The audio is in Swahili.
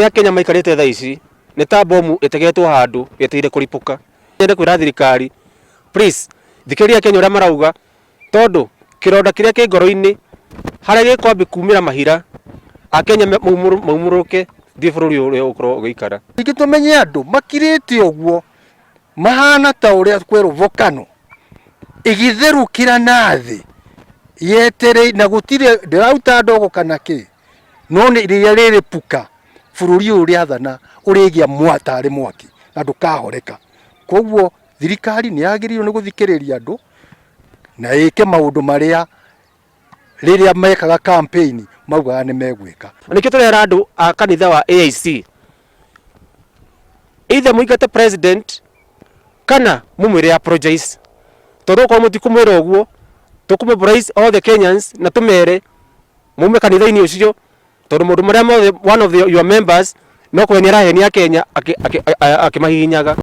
aria Kenya maikarite thaa ici ni ta bomu itegetwo handu yeteire kuripuka. Nyende kwira thirikari, please thikiria Kenya uria marauga, tondu kironda kiria ki ngoro-ini haria gikwambi kumira mahira a Kenya maumuruke thie bururi uria ukorwo ugiikara. Ingi tumenye andu makirite uguo mahana ta uria kweru volcano igitherukira nathi yetere na gutire ndirauta ndogo kana ki no ni iria riri puka bururi uria athana urigia mwata ari mwaki na ndukahoreka. Koguo thirikari ni yagirirwo ni guthikiriria andu na ike maundu maria riria mekaga campaign maugaga ni megwika. Nikio turera andu a kanitha wa AIC either muigate president kana mumwire apologize, tondu kwa mutikumwira uguo tukumembrace all the Kenyans na tumere mume kanitha-ini ucio, tondu mundu maria one of your members no kwenia rahenia Kenya akimahihinyaga.